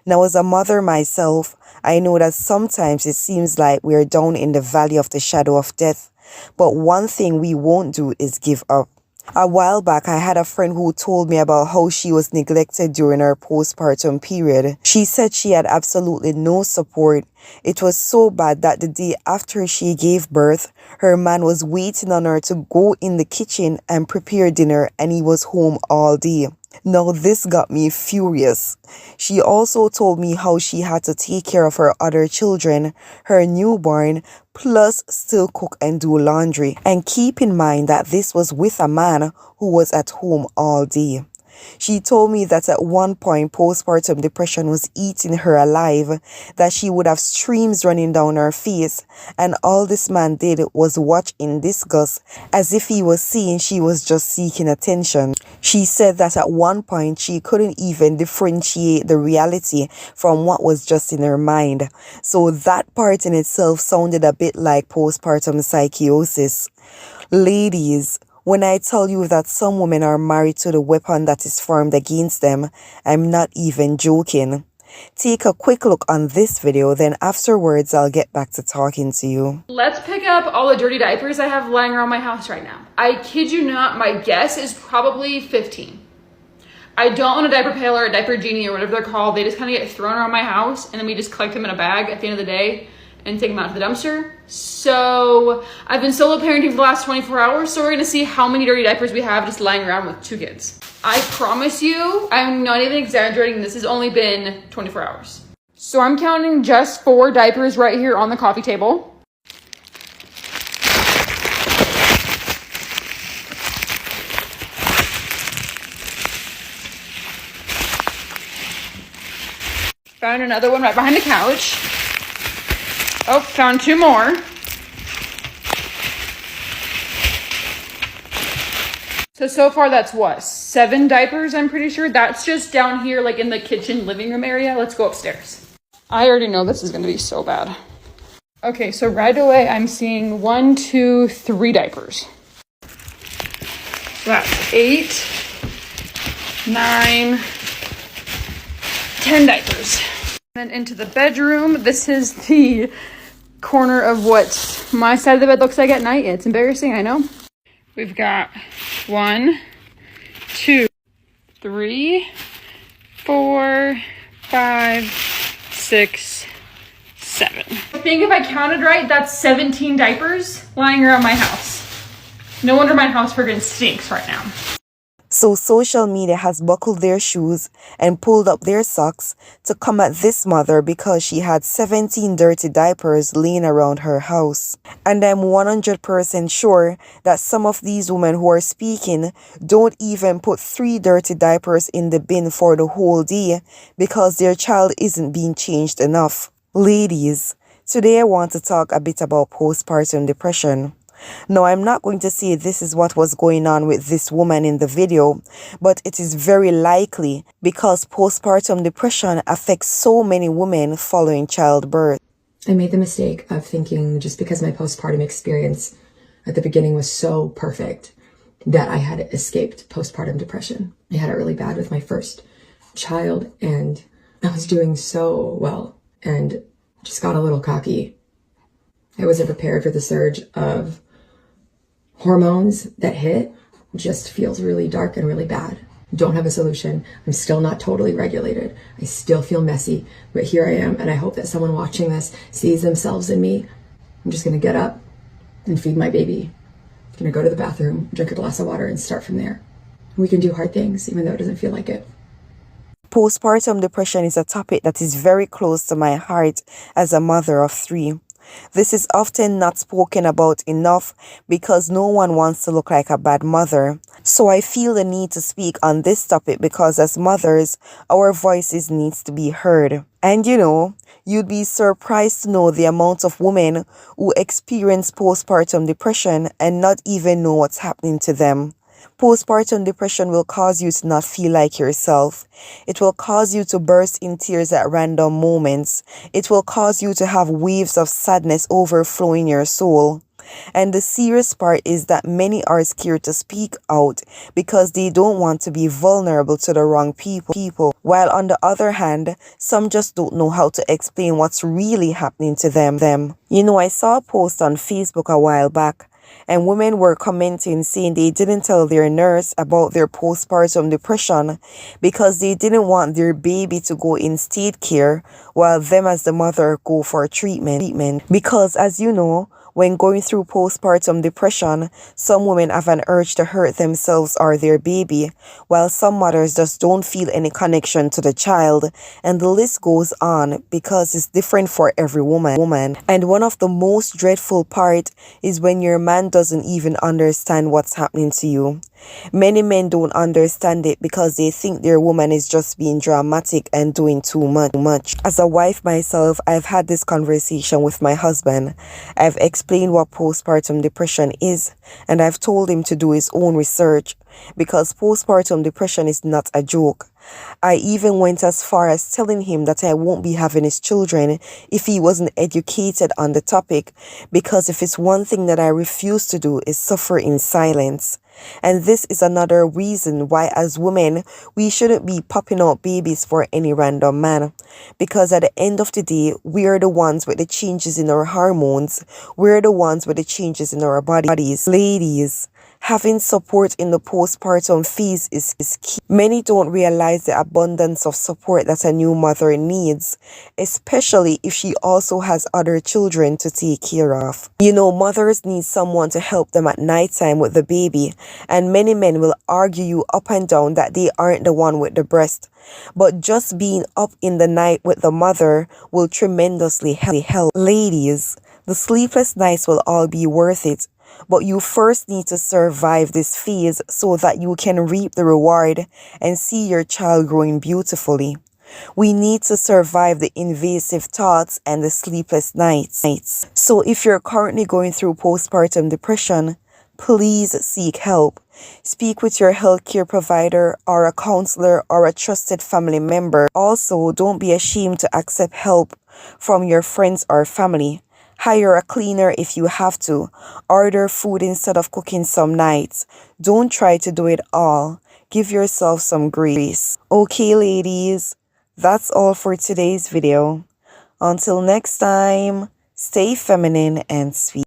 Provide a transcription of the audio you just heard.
Now, as a mother myself, I know that sometimes it seems like we are down in the valley of the shadow of death, but one thing we won't do is give up. A while back, I had a friend who told me about how she was neglected during her postpartum period. She said she had absolutely no support. It was so bad that the day after she gave birth, her man was waiting on her to go in the kitchen and prepare dinner, and he was home all day. Now this got me furious. She also told me how she had to take care of her other children, her newborn, plus still cook and do laundry. And keep in mind that this was with a man who was at home all day. She told me that at one point postpartum depression was eating her alive, that she would have streams running down her face, and all this man did was watch in disgust as if he was saying she was just seeking attention. She said that at one point she couldn't even differentiate the reality from what was just in her mind. So that part in itself sounded a bit like postpartum psychosis. Ladies, when I tell you that some women are married to the weapon that is formed against them, I'm not even joking. Take a quick look on this video, then afterwards I'll get back to talking to you. Let's pick up all the dirty diapers I have lying around my house right now. I kid you not, my guess is probably 15. I don't own a diaper pail or a diaper genie or whatever they're called. They just kind of get thrown around my house and then we just collect them in a bag at the end of the day and take them out to the dumpster. So I've been solo parenting for the last 24 hours. So we're gonna see how many dirty diapers we have just lying around with 2 kids. I promise you, I'm not even exaggerating. This has only been 24 hours. So I'm counting just 4 diapers right here on the coffee table. Found another one right behind the couch. Oh, found 2 more. So far that's what? 7 diapers, I'm pretty sure. That's just down here, like in the kitchen living room area. Let's go upstairs. I already know this is gonna be so bad. Okay, so right away I'm seeing 1, 2, 3 diapers. So that's 8, 9, 10 diapers. Then into the bedroom. This is the corner of what my side of the bed looks like at night. It's embarrassing, I know. We've got 1, 2, 3, 4, 5, 6, 7. I think if I counted right, that's 17 diapers lying around my house. No wonder my house friggin' stinks right now. So social media has buckled their shoes and pulled up their socks to come at this mother because she had 17 dirty diapers laying around her house. And I'm 100% sure that some of these women who are speaking don't even put 3 dirty diapers in the bin for the whole day because their child isn't being changed enough. Ladies, today I want to talk a bit about postpartum depression. Now, I'm not going to say this is what was going on with this woman in the video, but it is very likely because postpartum depression affects so many women following childbirth. I made the mistake of thinking just because my postpartum experience at the beginning was so perfect that I had escaped postpartum depression. I had it really bad with my first child and I was doing so well and just got a little cocky. I wasn't prepared for the surge of hormones that hit. Just feels really dark and really bad. Don't have a solution. I'm still not totally regulated. I still feel messy, but here I am. And I hope that someone watching this sees themselves in me. I'm just going to get up and feed my baby. I'm going to go to the bathroom, drink a glass of water and start from there. We can do hard things, even though it doesn't feel like it. Postpartum depression is a topic that is very close to my heart as a mother of 3. This is often not spoken about enough because no one wants to look like a bad mother. So I feel the need to speak on this topic because as mothers, our voices needs to be heard. And you know, you'd be surprised to know the amount of women who experience postpartum depression and not even know what's happening to them. Postpartum depression will cause you to not feel like yourself. It will cause you to burst in tears at random moments. It will cause you to have waves of sadness overflowing your soul. And the serious part is that many are scared to speak out because they don't want to be vulnerable to the wrong people. While on the other hand, some just don't know how to explain what's really happening to them. You know, I saw a post on Facebook a while back, and women were commenting saying they didn't tell their nurse about their postpartum depression because they didn't want their baby to go in state care while them as the mother go for treatment. Because as you know, when going through postpartum depression, some women have an urge to hurt themselves or their baby, while some mothers just don't feel any connection to the child, and the list goes on because it's different for every woman. And one of the most dreadful part is when your man doesn't even understand what's happening to you. Many men don't understand it because they think their woman is just being dramatic and doing too much. As a wife myself, I've had this conversation with my husband. I've explained what postpartum depression is, and I've told him to do his own research because postpartum depression is not a joke. I even went as far as telling him that I won't be having his children if he wasn't educated on the topic, because if it's one thing that I refuse to do is suffer in silence. And this is another reason why as women, we shouldn't be popping out babies for any random man. Because at the end of the day, we are the ones with the changes in our hormones. We're the ones with the changes in our bodies. Ladies, having support in the postpartum phase is key. Many don't realize the abundance of support that a new mother needs, especially if she also has other children to take care of. You know, mothers need someone to help them at nighttime with the baby, and many men will argue you up and down that they aren't the one with the breast. But just being up in the night with the mother will tremendously help. Ladies, the sleepless nights will all be worth it. But you first need to survive this phase so that you can reap the reward and see your child growing beautifully. We need to survive the invasive thoughts and the sleepless nights. So if you're currently going through postpartum depression, please seek help. Speak with your healthcare provider or a counselor or a trusted family member. Also, don't be ashamed to accept help from your friends or family. Hire a cleaner if you have to. Order food instead of cooking some nights. Don't try to do it all. Give yourself some grace. Okay, ladies, that's all for today's video. Until next time, stay feminine and sweet.